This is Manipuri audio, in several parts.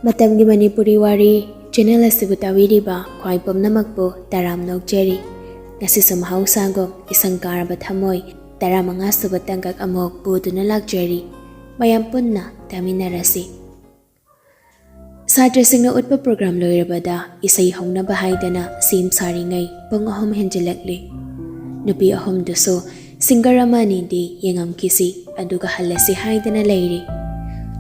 Matamgi Manipuri Wari channel asibu tawiriba khwai pumnamakpu taram nokjeri ngasi samhausangom Eshang Karaba Thamoi taramanga suba tangkak amok puduna lakjeri mayam punna taminarasi Satrasingna utpa program loirabada isai hongna bahaidana sim saringai pung ahom henjilakli nupi ahom duso singer amani di yengam kisi aduga halasi haidana leiri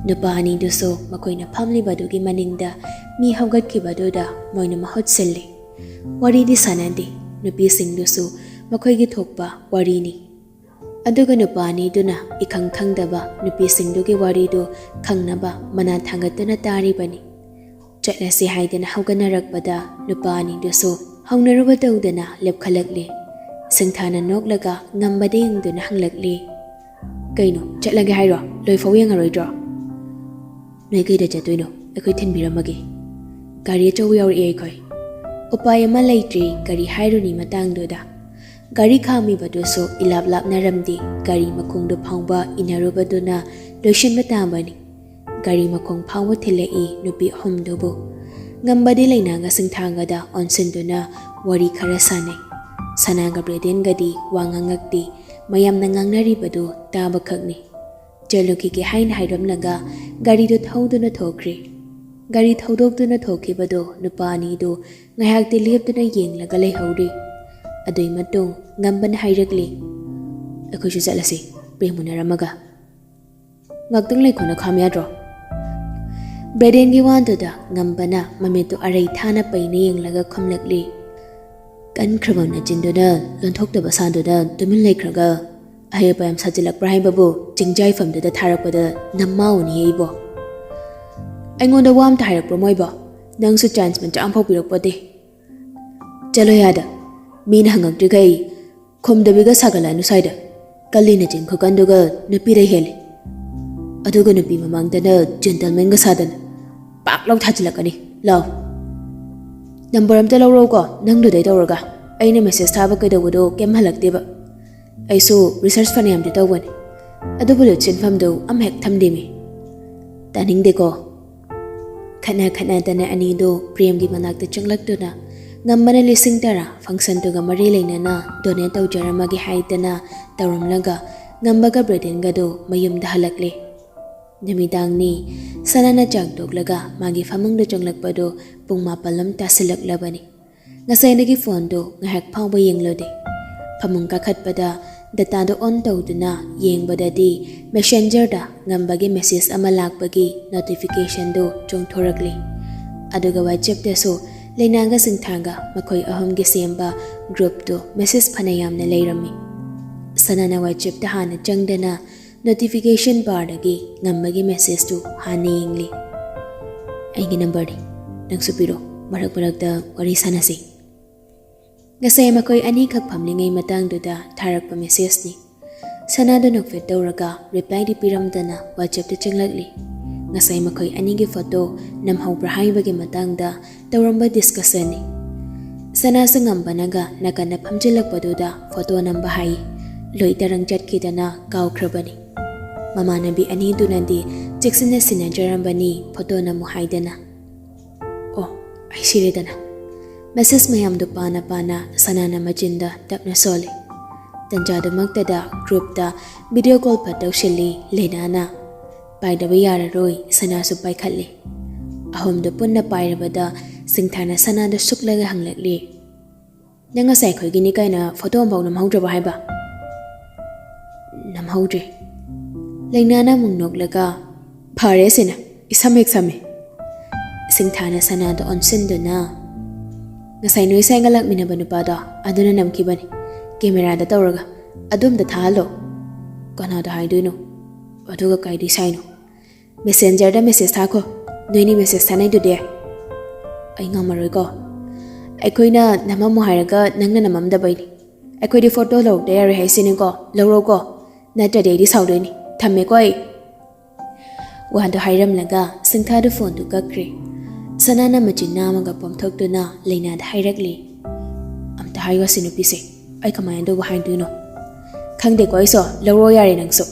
Nupani duso makoina pamli badugi maningda mi hawgat ki baduda moina mahot silli wari di sanandi nupi sing duso makoi gi thokpa wari ni aduga nupani duna ikhang khangdaba nupi sing dugi wari do khangnaba mana thangatuna tari bani chatlasi haidana hawgana rakbada nupani duso hawnaruba tawdana lepkhalakli singthana noklaga ngambade yengduna hanglakli kaino chatlage hairo loi fawengaroidro Ngai da chatuino akoi thinbiramagi gari achawi yauri aikoi upai ama leitri gari hairuni matangdoda gari khami baduso ilap lap naramdi gari makongdo phangba inarubaduna loishin matambani gari makong phangwa thilei nupi homdobo ngambadi leinanga singthangada onsinduna wari khara sanai sanaga breden gadi wangangakti mayamna ngangnari badu taba khakni Jaluki ki hain hairam laga gari do thauduna thokri gari thaudokduna thokibado nupani do ngayak ti lepduna yeng laga leihori adui matung ngamban hairakli akhoju jalasi premunaramaga ngaktung leikhona khamyadro breden gi wandoda ngambana mametu arei thana paine yeng laga khamlakli kan khrabana jinduna lonthokdaba sandoda tumin leikhraga Ayapayam sajilak prahi babu jingjai famda da tharak pada namma uni yeibo Aingonda wam tharak promoy ba nang su chance man cham phok pirok pade Chalo yada min hangak trigai khomda biga sagala nu saida kalina jin khokan doga nupi re hele aduga nupi mamang da gentleman ga sadan pak lok thajilakani law number am ta lawro ko nang du dai tawraga aina message thaba kai dawdo kem halakte ba Aisu research fanayam di tawani adubulu chinfamdo amhek thamdimi taning deko khana dana ani do prem gi manakta changlakduna ngammana lising tara function to ga mari leinana donate tawjarama gi haidana tawramlaga ngambaga breden ga do mayum da halakle namidang ni sanana chak doklaga magi famang do changlakpado pungma palam tasilak labani ngasai nagi phone do ngahak phawba yenglode Pamung kakhatpada data do on tawduna yengbadadi messenger da ngambagi message ama lakpagi notification do chongthorakli aduga WhatsApp da so leinaga singthanga makhoi ahom gi semba group do message phanayam na leirami sanana WhatsApp da hana changdana notification bar dagi ngambagi message do hana yengli aigi number di nangsupiro marak da wari sanasi Ngasay makoy ani khak phamlingai matangduda tharakpa message ni sanado nokfet tawraga reply di piramdana WhatsApp ta changlakli ngasay makoy ani gi photo namhau brahai bagi matangda tawramba discussion ni sana sangambanaga nakana phamjilakpaduda photo namba hai loitarang chatkidana kawkhrabani mamanabi ani dunandi cheksina sinajarambani photo namu haidana oh ai siredana Message mayam do pana sanana majinda tapna soli tanjada magtada group da video call pataw shili lenana paidaba yararoi sana su paikhatli ahom do punna pairabada singthana sana da suklaga hanglakli nanga sai khoi gini kaina photo ambau nam haudraba haiba nam haudre lenana mungnok laga phare sina isamek same singthana sana da onsinduna Ngasay no isay ngalak minaba nupada aduna namkibani camera da tawraga adum da thalo kana da haiduino aduga kaidi saino messenger da message thako noini message thanai du de ai ngamaroi ko aikoina namamu hairaga nangna namam da baini aikoidi photo lo de yare haisini ko lawro ko nata de di saudoini thamme ko ai wanda hairam laga singtha du phone du kakri Sanana majina maga pomthokduna leina da hairakli amta haiwa sinupise ai kamayan do behind duino khangde ko iso lawro yare nangso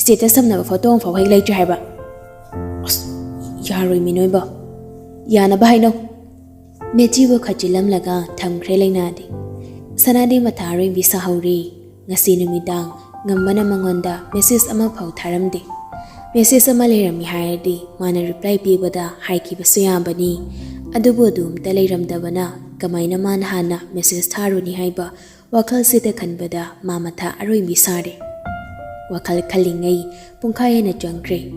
status samna photo phawhai lai chi haiba yaroi minoi ba Yanaba haino. Mechibu khachilamlaga thamkhre lainadi. Sanadi mathari bisa hauri. Ngasi numidang ngambana mangonda message ama phau tharamdi. Message ama lerami hairdi mana reply pibada haikibasu yabani. Adubu dum ta leiramdabana kamaina man hana message tharuni haiba wakhal sida khanbada mamatha aroi bisare. Wakhal khalingai pungkhai na changkre.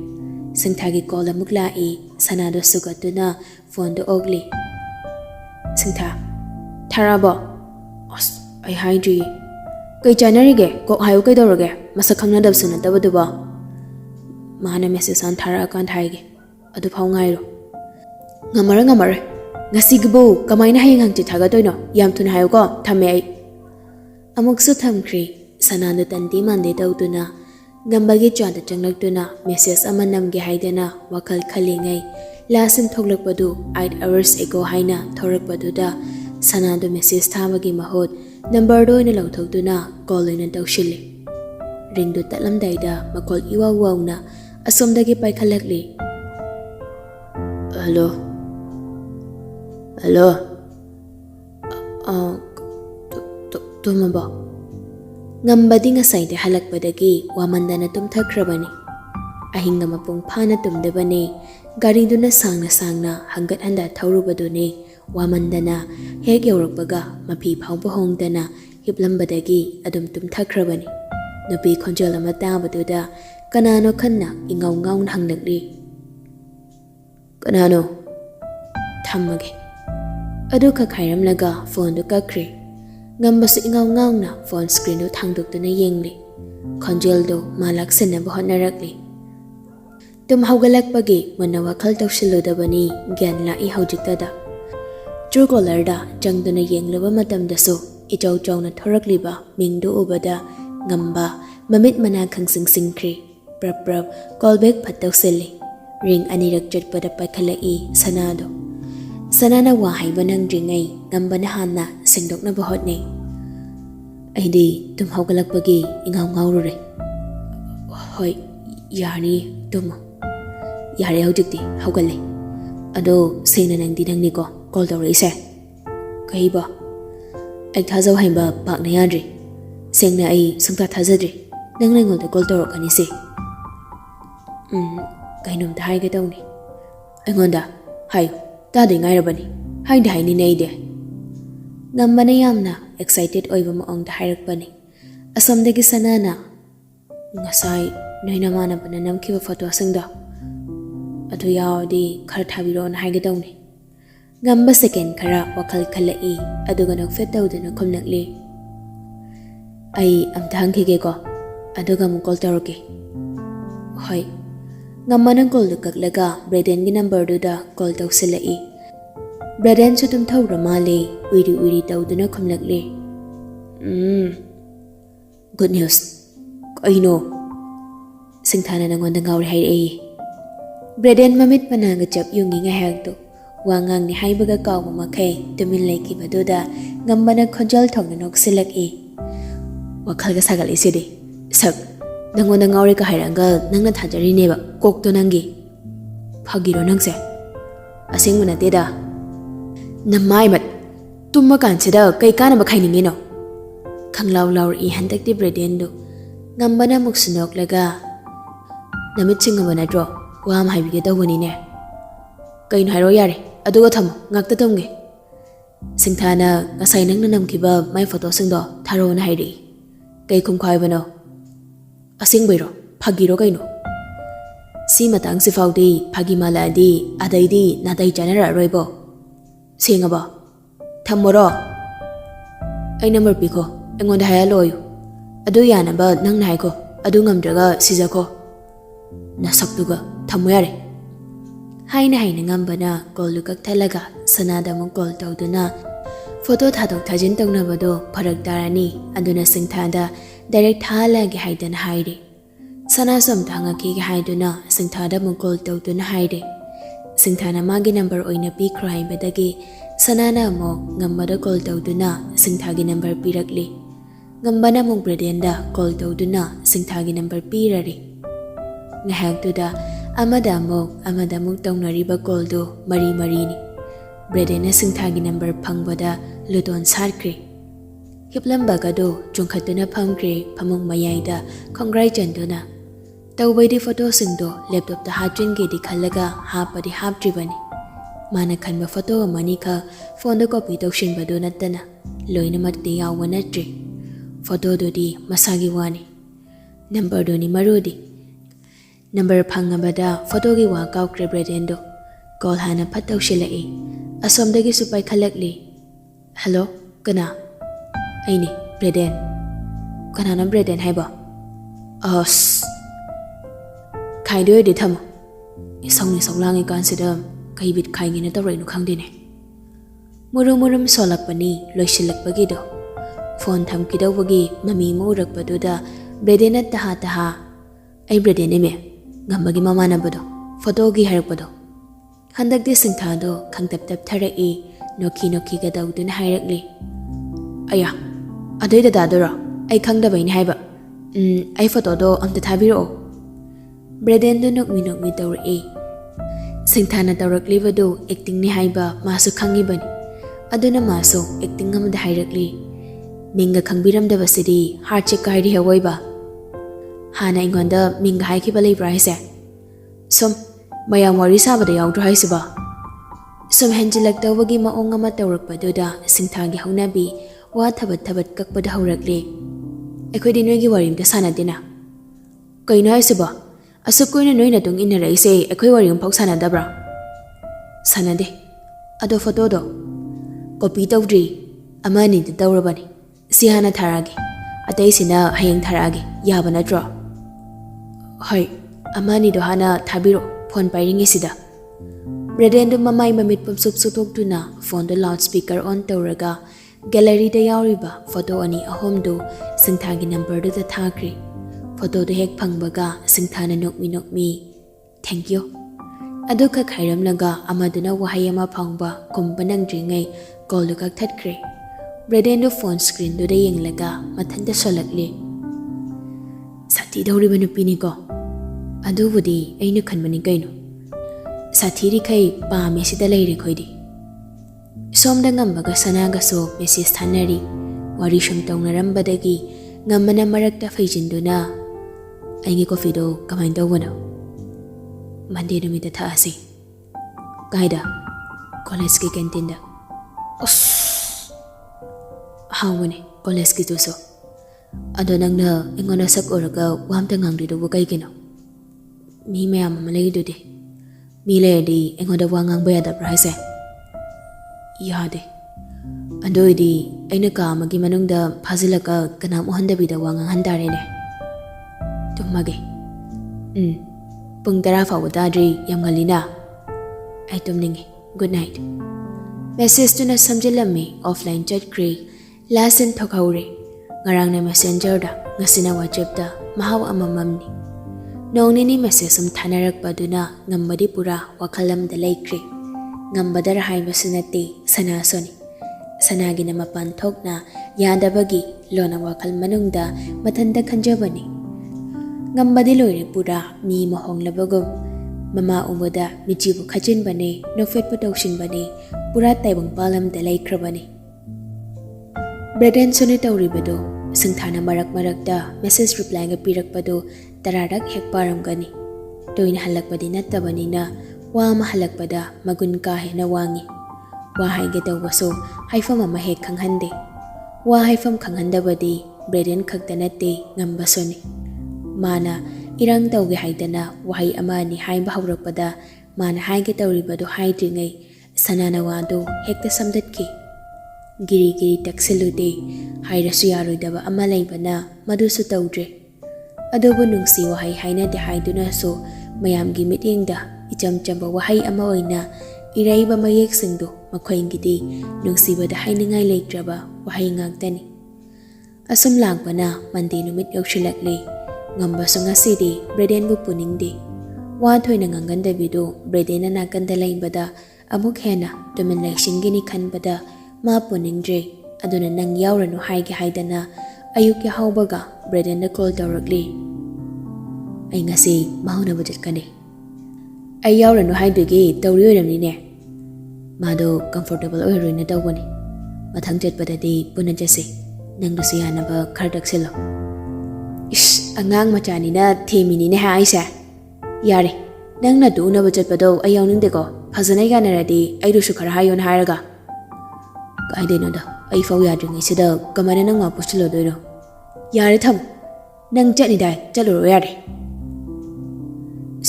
Singthagi call amuk lai sanado sugatuna phone do ogli. Singtha tharabo as ai haidri kai chanarige ko hayu kai dorage masak khangna dab suna dabaduba mana message an thara kan thaige adu phau ngairo ngamara ngasigbo kamaina hayang hangchi thaga toino yam thun hayu ko thame ai amuk su thamkri sanando tandi mande dauduna ngambagi chanda changnakduna message ama namge haidana wakhal khalingai lasin thoglakpadu 8 hours ago haina thorakpaduda sanado message thamagi mahot number do ina lauthokduna call ina tawshili ringdu tatlamdaida makol iwawawna asomdagi paikhalakli hello tumaba ngambadi ngasai halakpadagi wamandana tumthakrabani ahinga mapung phana tumdebani gari duna sangna hangat handa thaurubaduni wamandana hek yaurakpaga mapi phauba hongdana hiplambadagi adum tumthakrabani nupi khonjal ama tabaduda kanano khanna ingaw ngaun hanglakli kanano thammage adu kha khairamlaga phone du kakre ngambasu ingaw ngawna phone screen du thangdukduna yengli khonjal do malak senna bahanarakli tum haugalakpagi mana wakhal tawshiludabani gyan lai haujiktada Truecaller da jangduna yenglaba matamdasu ijaw jawna thorakliba mingdu ubada ngamba mamit mana khangsing singkri prap callback phattawsili ring anirak chatpada paikhalai sanana wa haibanang ringai ngambana hanna singdokna bahotne aidi tum haugalakpagi ingaw ngawrure hoi yani tum yare haujikti haugalle ado sengna nangdi nangni ko call tawrise kaiba ai thajau haimba pakna yadri sengna ai sangta thajadri nangna ngolda call tawrakani se kainom ta haige tawni aingonda hayo tadai ngairabani haide haini neide ngambana yamna excited oiba maong ta hairakpani asomdagi sanana ngasai noina mana bana namkiba photo singda adu yawdi khar thabiro na haige tawni ngamba second khara wakhal khalai aduga nok fet tawduna khomnakli ai amta hangkhige ko aduga mu call tawrke hoi ngamana call kaklaga Braden gi number du da call tawsilai Braden chu tum thawra male uiri tawduna khomnakli good news kaino singthana nangonda ngawri hai ai Braden mamit panaga chap yungi ngahak tu wangang ni haibaga kaw mamakhay tumin laiki baduda ngambana khonjal thongna noksilak I wakhal ga sagal isidi sak nangonda ngawri ka hairanga nangna thajari neba kokto nangi phagiro nangse asingmuna teda namai mat tumma kansida kai kana ba khainingi no khanglaw lawr I handakti Braden du ngambana muksunok laga namit chingabana dro wam haibige dawani ne kain hairo yare aduga thamo ngakta tomge singthana ngasai nangna namkiba mai photo singdo tharo na hairi kai khumkhai bano asing bairo phagiro kaino si matang si faudi phagi mala di adai di nadai janara roibo singaba thamoro ai number piko engonda haya loyu adu yana ba nang nai ko adu ngamdraga sijako nasaktuga thamo yare haina ngambana call kak thalaga sanada mo call tawduna photo thadok thajin tawnabado pharak darani aduna singthada direct thala gi haidan haire sana som thanga ki gi haiduna singthada mo call tawduna haire singthana magi number oina pi cry bedagi sanana mo ngambada call tawduna singthagi number pirakli ngambana mo Bradenda call tawduna singthagi number pirari ngahak tuda amada muk tawnariba call do mari ni Bredena Singthagi number Pangbada Ludon Sarkri. Hiplambagado Junkatuna Pamgri Pamung Mayaida Kongrai Janduna. Tawbadi photo singdo laptop ta hajin ge di khalaga hapadi hapdribani. Mana khanba photo manika phone da copy tawshin badu natana loina makti yawa natri. Photo do di masagi wani. Number do ni marudi. Number phangabada photo gi wa kaw kre bredendo. Call hana pataw shila e. Asomdagi supay khalakli. Hello, kana? Aini, Breden. Kana na Breden haiba? As. Khai đôi để thầm. Xong ni xong lang consider kai bit khai ngina ta rai nu khang dine. Murum solak pani loisilak bagi do. Phone tham ki daw bagi mami mo rak badu da Breden at taha. Ay Breden eme. Ngambagi mama na bado. Photo gi harak bado. Handak di singtha do khang tap thara e noki ga daw dun hairak li. Aya. Adai da dadora. Ay khang da bain haiba. Ay photo do amta thabiro. Breden do nokmi tawr e. Singthana tawrak livado acting ni haiba masu khangi bani. Aduna maso acting amda hairakli. Minga khangbiram da basidi heart check kairi hawaiba. Hana ingonda minga haiki balai braise. Som mayam wari sabada yawdra haisiba. Som henjilak tawagi maong ama tawrak baduda singthagi haunabi wa thabat kakpada haurakli. Ekhoi dinoi warim da sanadina. Kaino haisiba. Asukoi na noi na tung ina raise ekhoi warim phok sanadabra. Sanade. Ado photo do. Copy tawdri amani da tawrabani. Sihana tharagi. Atai sina hayang tharagi. Yaba natro. Hai. Amani do hana thabiro phone pairingi sida. Breden do mamai mamit pum sup sutok tuna phone do loudspeaker on tawraga gallery da yawriba photo ani ahom do singthagi number do da thakri. Photo do hek phangbaga singthana nokmi. Thank you. Adu ka khairam laga amaduna wahayama phangba kumbanang dringai call do kak thatkre. Breden do phone screen do da yenglaga mathanda solakli. Sati dawri banu pini ko. Adu budi ainu khanbani kaino. Sathiri khai pa mesida leire khoidi. Somda ngambaga sanaga so message thanari wari sham tawnarambadagi ngammana marakta faijinduna aingi coffee do kamain tawbano. Monday numida thaasi. Kaida college ki canteen da. Os. Hawani college ki tuso. Ado nangna ingona sak oraga wamta ngangri do kai kino. Mi mayam malay do de. Mi lady ingoda wangang bayada price. Yade. Ando di aina ka magi manungda phazilaka kana muhanda bida wangang handare ne. Tumage. Pung tara fawada dri yamgalina. Ay tumningi. Good night. Message to na samjilami offline chat kri. Lasin thokhaure. Ngarang na messenger da ngasina WhatsApp da mahaw amamamni. Nong nini message tanarak baduna ngambadi pura wakalam da laikri. Ngambadar haibasu nati sanasoni. Sanagi na mapanthok na yadabagi lona wakal manungda matanda kanjabani. Ngambadi loire pura mi mohong labagum. Mama umada mijibu khajin bane nofet putawshin bane pura taibang palam da laikrabani. Breden suni tawribado singthana marak da message reply ga pirakpado tararak hek paramgani. Toina halakpadi nattabani na wa mahalakpada magun kahe na wangi. Wa haige tawbaso haifam ama hek khanghande. Wa haifam khanghandabadi Breden khakta natte ngambasoni. Mana irang tawge haidana wahai ama ni haiba haurakpada mana haige tawribado haidringai sanana wado hekta samdatki. Giri takselude hairasu yaroidaba ama laibana madusu tawdre. Adobo nungsi wahai haina de haiduna so mayamgi mitingda icham chamba wahai ama oina iraiba mayek singdo makhoingidi nungsibada hainingai leitraba wahai ngagtani. Asum langpana Monday numit yaushilakli ngamba so ngasidi Breden bu puningdi. Wa thoina ngangandabido Breden na nakanda laibada amuk hena tumin laisingini khanbada ma puningdre aduna nang yauranu haige haidana ayuk ya haubaga Breden na call tawrakli. Ay ngasi mahuna budget kani. Ay yauranu haidugi tawri oiramni ne. ꯃꯥꯗꯣ ꯀꯝꯐꯣꯔꯇꯦꯕꯜ ꯑꯣꯏꯔꯣꯏꯅ ꯇꯧꯕꯅꯤ ꯃꯊꯪ ꯆꯠꯄꯗꯗꯤ ꯄꯨꯟꯅ ꯆꯠꯁꯤ ꯅꯪꯗꯨꯁꯨ ꯌꯥꯅꯕ ꯈꯔ ꯇꯛꯁꯤꯜꯂꯣ ꯏꯁ ꯑꯉꯥꯡ ꯃꯆꯥꯅꯤꯅ ꯊꯦꯝꯃꯤꯅꯤꯅꯦ ꯍꯥꯏꯁꯦ ꯌꯥꯔꯦ ꯅꯪꯅ ꯇꯨꯅꯕ ꯆꯠꯄꯗꯣ ꯑꯩ ꯌꯥꯎꯅꯤꯡꯗꯦꯀꯣ ꯐꯖꯅ ꯌꯥꯅꯔꯗꯤ ꯑꯩꯗꯨꯁꯨ ꯈꯔ ꯍꯥꯏꯌꯣꯅ ꯍꯥꯏꯔꯒ ꯀꯥꯏꯗꯩꯅꯣꯗ ꯑꯩ ꯐꯥꯎ ꯌꯥꯗ꯭ꯔꯤꯉꯩꯁꯤꯗ ꯀꯃꯥꯏꯅ ꯅꯪ ꯉꯥꯛ ꯄꯨꯁꯤꯜꯂꯣꯗꯣꯏꯅꯣ ꯌꯥꯔꯦ ꯊꯝꯃꯣ ꯅꯪ ꯆꯠꯅꯤꯗꯥꯏ ꯆꯠꯂꯨꯔꯣ ꯌꯥꯔꯦ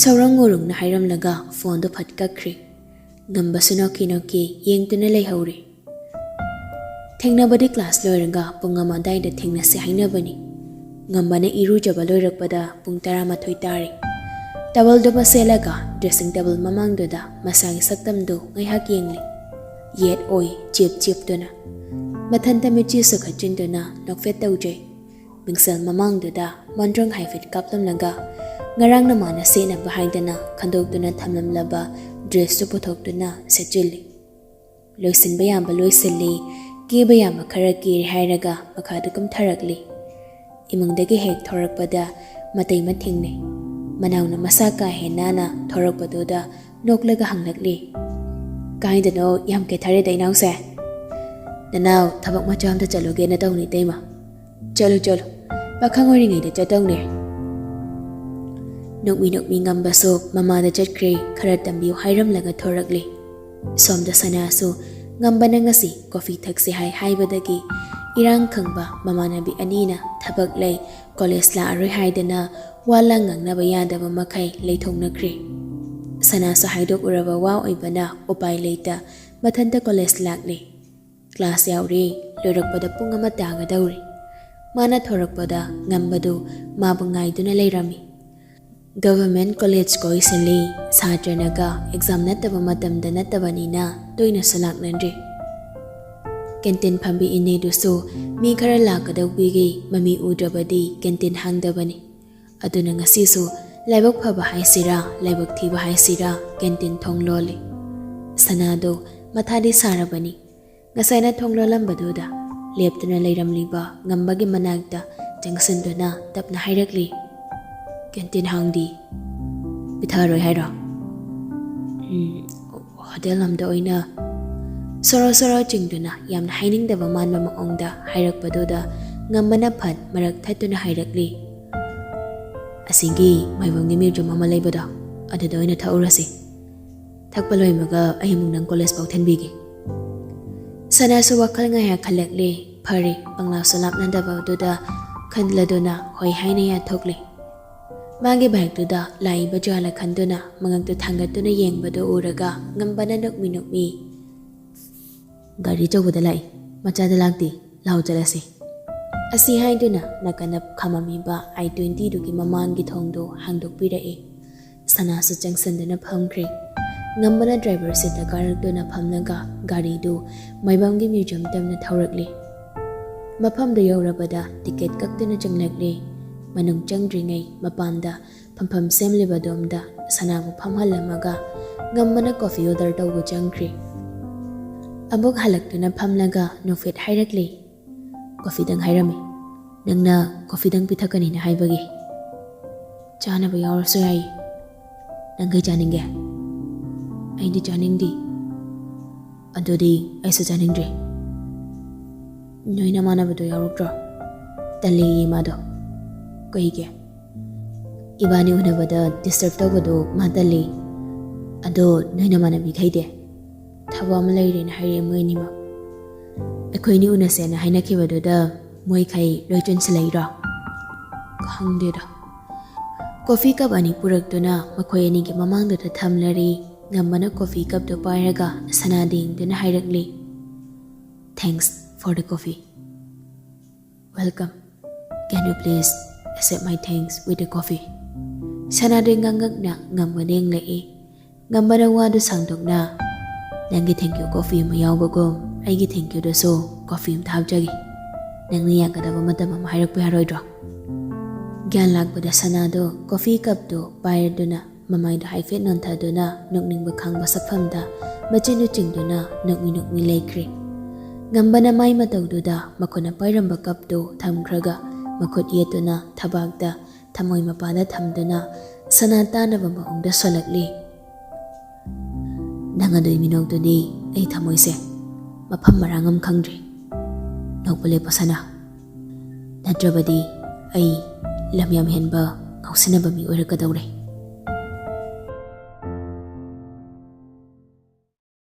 ꯁꯧꯔꯪ ꯎꯔꯨꯡꯅ ꯍꯥꯏꯔꯝꯂꯒ ꯐꯣꯟꯗꯣ ꯐꯠ ꯀꯛꯈ꯭ꯔꯦ ꯉꯝꯕꯁꯨ ꯅꯣꯛꯀꯤ ꯌꯦꯡꯗꯨꯅ ꯂꯩꯍꯧꯔꯦ ꯊꯦꯡꯅꯕꯗꯤ ꯀ꯭ꯂꯥꯁ ꯂꯣꯏꯔꯒ ꯄꯨꯡ 1 ꯑꯗꯥꯏꯗ ꯊꯦꯡꯅꯁꯦ ꯍꯥꯏꯅꯕꯅꯤ ꯉꯝꯕꯅ ꯏꯔꯨꯖꯕ ꯂꯣꯏꯔꯛꯄꯗ ꯄꯨꯡ 11 ꯇꯥꯔꯦ ꯇꯥꯋꯜꯗꯨꯃ ꯁꯦꯠꯂꯒ ꯗ꯭ꯔꯦꯁꯤꯡ ꯇꯦꯕꯜ ꯃꯃꯥꯡꯗꯨꯗ ꯃꯁꯥꯒꯤ ꯁꯛꯇꯝꯗꯨ ꯉꯥꯏꯍꯥꯛ ꯌꯦꯡꯂꯤ ꯌꯦꯠ ꯑꯣꯏ ꯆꯤꯞꯇꯨꯅ ꯃꯊꯟꯇ ꯃꯤꯠꯆꯤꯁꯨ ꯈꯠꯆꯤꯟꯗꯨꯅ ꯅꯣꯛꯐꯦꯠ ꯇꯧꯖꯩ ꯃꯤꯡꯁꯦꯜ ꯃꯃꯥꯡꯗꯨꯗ ꯃꯣꯟꯗ꯭ꯔꯪ ꯍꯥꯏꯐꯦꯠ ꯀꯥꯞꯂꯝꯂꯒ ꯉꯔꯥꯡꯅ ꯃꯥꯅ ꯁꯦꯠꯅꯕ ꯍꯥꯏꯗꯅ ꯈꯟꯗꯣꯛꯇꯨꯅ ꯊꯝꯂꯝꯂꯕ ꯗ꯭ꯔꯦꯁꯇꯨ ꯄꯨꯊꯣꯛꯇꯨꯅ ꯁꯦꯠꯆꯤꯜꯂꯤ ꯂꯣꯏꯁꯤꯟꯕ ꯌꯥꯝꯕ ꯂꯣꯏꯁꯤꯜꯂꯤ ꯀꯦꯕ ꯌꯥꯝꯕ ꯈꯔ ꯀꯦꯔꯦ ꯍꯥꯏꯔꯒ ꯃꯈꯥꯗ ꯀꯨꯝꯊꯔꯛꯂꯤ ꯏꯃꯨꯡꯗꯒꯤ ꯍꯦꯛ ꯊꯣꯔꯛꯄꯗ ꯃꯇꯩꯃ ꯊꯦꯡꯅꯩ ꯃꯅꯥꯎꯅ ꯃꯁꯥ ꯀꯥ ꯍꯦꯟꯅ ꯊꯣꯔꯛꯄꯗꯨꯗ ꯅꯣꯛꯂꯒ ꯍꯪꯂꯛꯂꯤ ꯀꯥꯏꯗꯅꯣ ꯌꯥꯝ ꯀꯦꯊꯔꯦꯗ ꯏꯅꯥꯎꯁꯦ ꯅꯅꯥꯎ ꯊꯕꯛ ꯃꯆꯥ ꯑꯝꯇ ꯆꯠꯂꯨꯒꯦꯅ ꯇꯧꯅꯤ ꯇꯩꯃ ꯆꯠꯂꯨ ꯄꯥꯈꯪ ꯑꯣꯏꯔꯤꯉꯩꯗ ꯆꯠꯇꯧꯅꯦ ꯅꯣꯛꯃꯤ ꯉꯝꯕꯁꯨ ꯃꯃꯥꯗ ꯆꯠꯈ꯭ꯔꯦ ꯈꯔ ꯇꯝꯕꯤꯌꯨ ꯍꯥꯏꯔꯝꯂꯒ ꯊꯣꯔꯛꯂꯤ ꯁꯣꯝꯗ ꯁꯅꯥꯁꯨ ꯉꯝꯕꯅ ꯉꯁꯤ ꯀꯣꯐꯤ ꯊꯛꯁꯦ ꯍꯥꯏꯕꯗꯒꯤ ꯏꯔꯥꯡ ꯈꯪꯕ ꯃꯃꯥꯟꯅꯕꯤ ꯑꯅꯤꯅ ꯊꯕꯛ ꯂꯩ ꯀꯣꯂꯦꯖ ꯂꯥꯛꯑꯔꯣꯏ ꯍꯥꯏꯗꯅ ꯋꯥ ꯂꯥꯡ ꯉꯥꯡꯅꯕ ꯌꯥꯗꯕ ꯃꯈꯩ ꯂꯩꯊꯣꯛꯅꯈ꯭ꯔꯦ ꯁꯅꯥꯁꯨ ꯍꯥꯏꯗꯣꯛꯎꯔꯕ ꯋꯥ ꯑꯣꯏꯕꯅ ꯎꯄꯥꯏ ꯂꯩꯇ ꯃꯊꯟꯇ ꯀꯣꯂꯦꯖ ꯂꯥꯛꯂꯤ ꯀ꯭ꯂꯥꯁ ꯌꯥꯎꯔꯤ ꯂꯣꯏꯔꯛꯄꯗ ꯄꯨꯡ 1 ꯇꯥꯒꯗꯧꯔꯤ ꯃꯥꯅ ꯊꯣꯔꯛꯄꯗ ꯉꯝꯕꯗꯨ ꯃꯥꯕꯨ ꯉꯥꯏꯗꯨꯅ ꯂꯩꯔꯝꯃꯤ ꯒꯚꯔꯟꯃꯦꯟꯠ ꯀꯣꯂꯦꯖ ꯀꯣꯏꯁꯤꯜꯂꯤ ꯁꯥꯇ꯭ꯔꯅꯒ ꯑꯦꯛꯖꯥꯝ ꯅꯠꯇꯕ ꯃꯇꯝꯗ ꯅꯠꯇꯕꯅꯤꯅ ꯇꯣꯏꯅꯁꯨ ꯂꯥꯛꯅꯗ꯭ꯔꯤ ꯀꯦꯟꯇꯤꯟ ꯐꯝꯕꯤ ꯏꯅꯦꯗꯨꯁꯨ ꯃꯤ ꯈꯔ ꯂꯥꯛꯀꯗꯧꯕꯒꯤ ꯃꯃꯤ ꯎꯗ꯭ꯔꯕꯗꯤ ꯀꯦꯟꯇꯤꯟ ꯍꯥꯡꯗꯕꯅꯤ ꯑꯗꯨꯅ ꯉꯁꯤꯁꯨ ꯂꯥꯏꯕꯛ ꯐꯕ ꯍꯥꯏꯁꯤꯔꯥ ꯂꯥꯏꯕꯛ ꯊꯤꯕ ꯍꯥꯏꯁꯤꯔꯥ ꯀꯦꯟꯇꯤꯟ ꯊꯣꯡ ꯂꯣꯜꯂꯤ ꯁꯅꯥꯗꯣ ꯃꯊꯥꯗꯤ ꯁꯥꯔꯕꯅꯤ ꯉꯁꯥꯏꯅ ꯊꯣꯡ ꯂꯣꯜꯂꯝꯕꯗꯨꯗ ꯂꯦꯞꯇꯨꯅ ꯂꯩꯔꯝꯂꯤꯕ ꯉꯝꯕꯒꯤ ꯃꯅꯥꯛꯇ ꯆꯪꯁꯤꯟꯗꯨꯅ ꯇꯞꯅ ꯍꯥꯏꯔꯛꯂꯤ ꯀꯦꯟꯇꯤꯟ ꯍꯥꯡꯗꯤ ꯄꯤꯊꯔꯣꯏ ꯍꯥꯏꯔꯣ ꯍꯣꯇꯦꯜ ꯑꯝꯗ ꯑꯣꯏꯅ ꯁꯣꯔꯣ ꯆꯤꯡꯗꯨꯅ ꯌꯥꯝꯅ ꯍꯥꯏꯅꯤꯡꯗꯕ ꯃꯥꯟꯕ ꯃꯑꯣꯡꯗ ꯍꯥꯏꯔꯛꯄꯗꯨꯗ ꯉꯝꯕꯅ ꯐꯠ ꯃꯔꯛ ꯊꯠꯇꯨꯅ ꯍꯥꯏꯔꯛꯂꯤ ꯑꯁꯤꯒꯤ ꯃꯥꯏꯕꯝꯒꯤ ꯃ꯭ꯌꯨꯖꯤꯌꯝ ꯑꯃ ꯂꯩꯕꯗꯣ ꯑꯗꯨꯗ ꯑꯣꯏꯅ ꯊꯛꯎꯔꯁꯤ ꯊꯛꯄ ꯂꯣꯏꯕꯒ ꯑꯩ ꯑꯃꯨꯛ ꯅꯪ ꯀꯣꯂꯦꯖ ꯐꯥꯎ ꯊꯤꯟꯕꯤꯒꯦ ꯁꯅꯥꯁꯨ ꯋꯥꯈꯜ ꯉꯥꯏꯍꯥꯛ ꯈꯜꯂꯛꯂꯤ ꯐꯔꯦ ꯄꯪꯂꯥꯞꯁꯨ ꯂꯥꯞꯅꯗꯕꯗꯨꯗ ꯈꯟꯂꯗꯨꯅ ꯍꯣꯏ ꯍꯥꯏꯅ ꯌꯥꯊꯣꯛꯂꯤ ꯃꯥꯒꯤ ꯕꯥꯏꯛꯇꯨꯗ ꯂꯥꯛꯏꯕ ꯖꯥꯂ ꯈꯟꯗꯨꯅ ꯃꯉꯛꯇꯨ ꯊꯥꯡꯒꯠꯇꯨꯅ ꯌꯦꯡꯕꯗꯨ ꯎꯔꯒ ꯉꯝꯕꯅ ꯅꯣꯛꯃꯤ ꯒꯥꯔꯤ ꯑꯆꯧꯕꯗ ꯂꯥꯛꯏ ꯃꯆꯥꯗ ꯂꯥꯛꯇꯦ ꯂꯥꯎ ꯆꯠꯂꯁꯤ ꯑꯁꯤ ꯍꯥꯏꯗꯨꯅ ꯅꯥꯀꯟꯗ ꯈꯥꯝꯃꯝꯃꯤꯕ i20ꯗꯨꯒꯤ ꯃꯃꯥꯡꯒꯤ ꯊꯣꯡꯗꯨ ꯍꯥꯡꯗꯣꯛꯄꯤꯔꯛꯏ ꯁꯅꯥꯁꯨ ꯆꯪꯁꯤꯟꯗꯨꯅ ꯐꯝꯈ꯭ꯔꯦ ꯉꯝꯕꯅ ꯗ꯭ꯔꯥꯏꯚꯔ ꯁꯤꯠꯇ ꯀꯥꯔꯛꯇꯨꯅ ꯐꯝꯂꯒ ꯒꯥꯔꯤꯗꯨ ꯃꯥꯏꯕꯝꯒꯤ ꯃ꯭ꯌꯨꯖꯤꯌꯝ ꯇꯝꯅ ꯊꯧꯔꯛꯂꯤ ꯃꯐꯝꯗꯨ ꯌꯧꯔꯕꯗ ꯇꯤꯀꯦꯠ ꯀꯛꯇꯨꯅ ꯆꯪꯂꯛꯂꯤ ꯃꯅꯨꯡ ꯆꯪꯗ꯭ꯔꯤꯉꯩ ꯃꯄꯥꯟꯗ ꯐꯝꯐꯝ ꯁꯦꯝꯂꯤꯕꯗꯣꯝꯗ ꯁꯅꯥꯕꯨ ꯐꯝꯍꯜꯂꯝꯃꯒ ꯉꯝꯕꯅ ꯀꯣꯐꯤ ꯑꯣꯔꯗꯔ ꯇꯧꯕ ꯆꯪꯈ꯭ꯔꯦ ꯑꯃꯨꯛ ꯍꯜꯂꯛꯇꯨꯅ ꯐꯝꯂꯒ ꯅꯣꯛꯐꯦꯠ ꯍꯥꯏꯔꯛꯂꯤ ꯀꯣꯐꯤꯗꯪ ꯍꯥꯏꯔꯝꯃꯤ ꯅꯪꯅ ꯀꯣꯐꯤꯗꯪ ꯄꯤꯊꯛꯀꯅꯤꯅ ꯍꯥꯏꯕꯒꯤ ꯆꯥꯅꯕ ꯌꯥꯎꯔꯁꯨ ꯌꯥꯏ ꯅꯪ ꯀꯩ ꯆꯥꯅꯤꯡꯒꯦ ꯑꯩꯗꯤ ꯆꯥꯅꯤꯡꯗꯦ ꯑꯗꯨꯗꯤ ꯑꯩꯁꯨ ꯆꯥꯅꯤꯡꯗ꯭ꯔꯦ ꯅꯣꯏ ꯅꯃꯥꯟꯅꯕꯗꯣ ꯌꯥꯎꯔꯛꯇ꯭ꯔꯣ ꯇꯜꯂꯦꯌꯦ ꯃꯥꯗꯣ ꯀꯩꯒꯤ ꯏꯕꯥꯅꯤ ꯎꯅꯕꯗ ꯗꯤꯁꯇꯔꯕ ꯇꯧꯕꯗꯣ ꯃꯥ ꯇꯜꯂꯤ ꯑꯗꯣ ꯅꯣꯏ ꯅꯃꯥꯟꯅꯕꯤꯈꯩꯗꯤ ꯊꯕꯛ ꯑꯃ ꯂꯩꯔꯦꯅ ꯍꯥꯏꯔꯛꯑꯦ ꯃꯣꯏ ꯑꯅꯤꯃꯛ ꯑꯩꯈꯣꯏꯅꯤ ꯎꯅꯁꯦꯅ ꯍꯥꯏꯅꯈꯤꯕꯗꯨꯗ ꯃꯣꯏꯈꯩ ꯂꯣꯏ ꯆꯣꯟꯁꯤꯜꯂꯛꯏꯔꯣ ꯈꯪꯗꯦꯗ ꯀꯣꯐꯤ ꯀꯞ ꯑꯅꯤ ꯄꯨꯔꯛꯇꯨꯅ ꯃꯈꯣꯏ ꯑꯅꯤꯒꯤ ꯃꯃꯥꯡꯗꯨꯗ ꯊꯝꯂꯔꯤ ꯉꯝꯕꯅ ꯀꯣꯐꯤ ꯀꯞꯇꯨ ꯄꯥꯏꯔꯒ ꯁꯅꯥꯗ ꯌꯦꯡꯗꯨꯅ ꯍꯥꯏꯔꯛꯂꯤ thanks for the coffee welcome can you please accept my thanks with the coffee ꯁꯅꯥꯗꯣ ꯉꯥꯡꯉꯛꯅ ꯉꯝꯕꯅ ꯌꯦꯡꯂꯛꯏ ꯉꯝꯕꯅ ꯋꯥꯗꯨ ꯁꯥꯡꯗꯣꯛꯅ ꯅꯪꯒꯤ ꯊꯦꯡꯀ꯭ꯌꯨ ꯀꯣꯐꯤ ꯑꯃ ꯌꯥꯎꯕꯒꯨꯝ ꯑꯩꯒꯤ ꯊꯦꯡꯀ꯭ꯌꯨꯗꯁꯨ ꯀꯣꯐꯤ ꯑꯃ ꯍꯥꯞꯆꯒꯦ ꯅꯪꯅ ꯌꯥꯒꯗꯕ ꯃꯇꯝ ꯑꯃ ꯍꯥꯏꯔꯛꯄ ꯌꯥꯔꯣꯏꯗ꯭ꯔꯣ ꯒ꯭ꯌꯥꯟ ꯂꯥꯛꯄꯗ ꯁꯅꯥꯗꯣ ꯀꯣꯐꯤ ꯀꯞꯇꯨ ꯄꯥꯏꯔꯗꯨꯅ ꯃꯃꯥꯏꯗꯣ ꯍꯥꯏꯐꯦꯠ ꯅꯣꯟꯊꯗꯨꯅ ꯅꯣꯛꯅꯤꯡꯕ ꯈꯪꯕ ꯁꯛꯐꯝꯗ ꯃꯆꯤꯟꯗꯨ ꯆꯤꯡꯗꯨꯅ ꯅꯣꯛꯃꯤ ꯂꯩꯈ꯭ꯔꯦ ꯉꯝꯕꯅ ꯃꯥꯏ ꯃꯇꯧꯗꯨꯗ ꯃꯈꯨꯠꯅ ꯄꯥꯏꯔꯝꯕ ꯀꯞꯇꯨ ꯊꯝꯈ꯭ꯔꯒ ꯃꯈꯨꯠ ꯌꯦꯠꯇꯨꯅ ꯊꯕꯥꯛꯇ ꯊꯃꯣꯏ ꯃꯄꯥꯗ ꯊꯝꯗꯨꯅ ꯁꯅꯥ ꯇꯥꯅꯕ ꯃꯑꯣꯡꯗ ꯁꯣꯜꯂꯛꯂꯤ ꯅꯪ ꯑꯗꯨꯏ ꯃꯤꯅꯣꯛꯇꯨꯗꯤ ꯑꯩ ꯊꯃꯣꯏꯁꯦ ꯃꯐꯝ ꯃꯔꯥꯡ ꯈꯪꯗ꯭ꯔꯤ꯫ ꯅꯣꯛꯄ ꯂꯦꯞꯄꯣꯁꯅꯥ, ꯅꯠꯇ꯭ꯔꯕꯗꯤ ꯑꯩ ꯂꯝ ꯌꯥꯝ ꯍꯦꯟꯕ ꯉꯥꯎꯁꯤꯟꯅꯕ ꯃꯤ ꯑꯣꯏꯔꯛꯀꯗꯧꯔꯦ꯫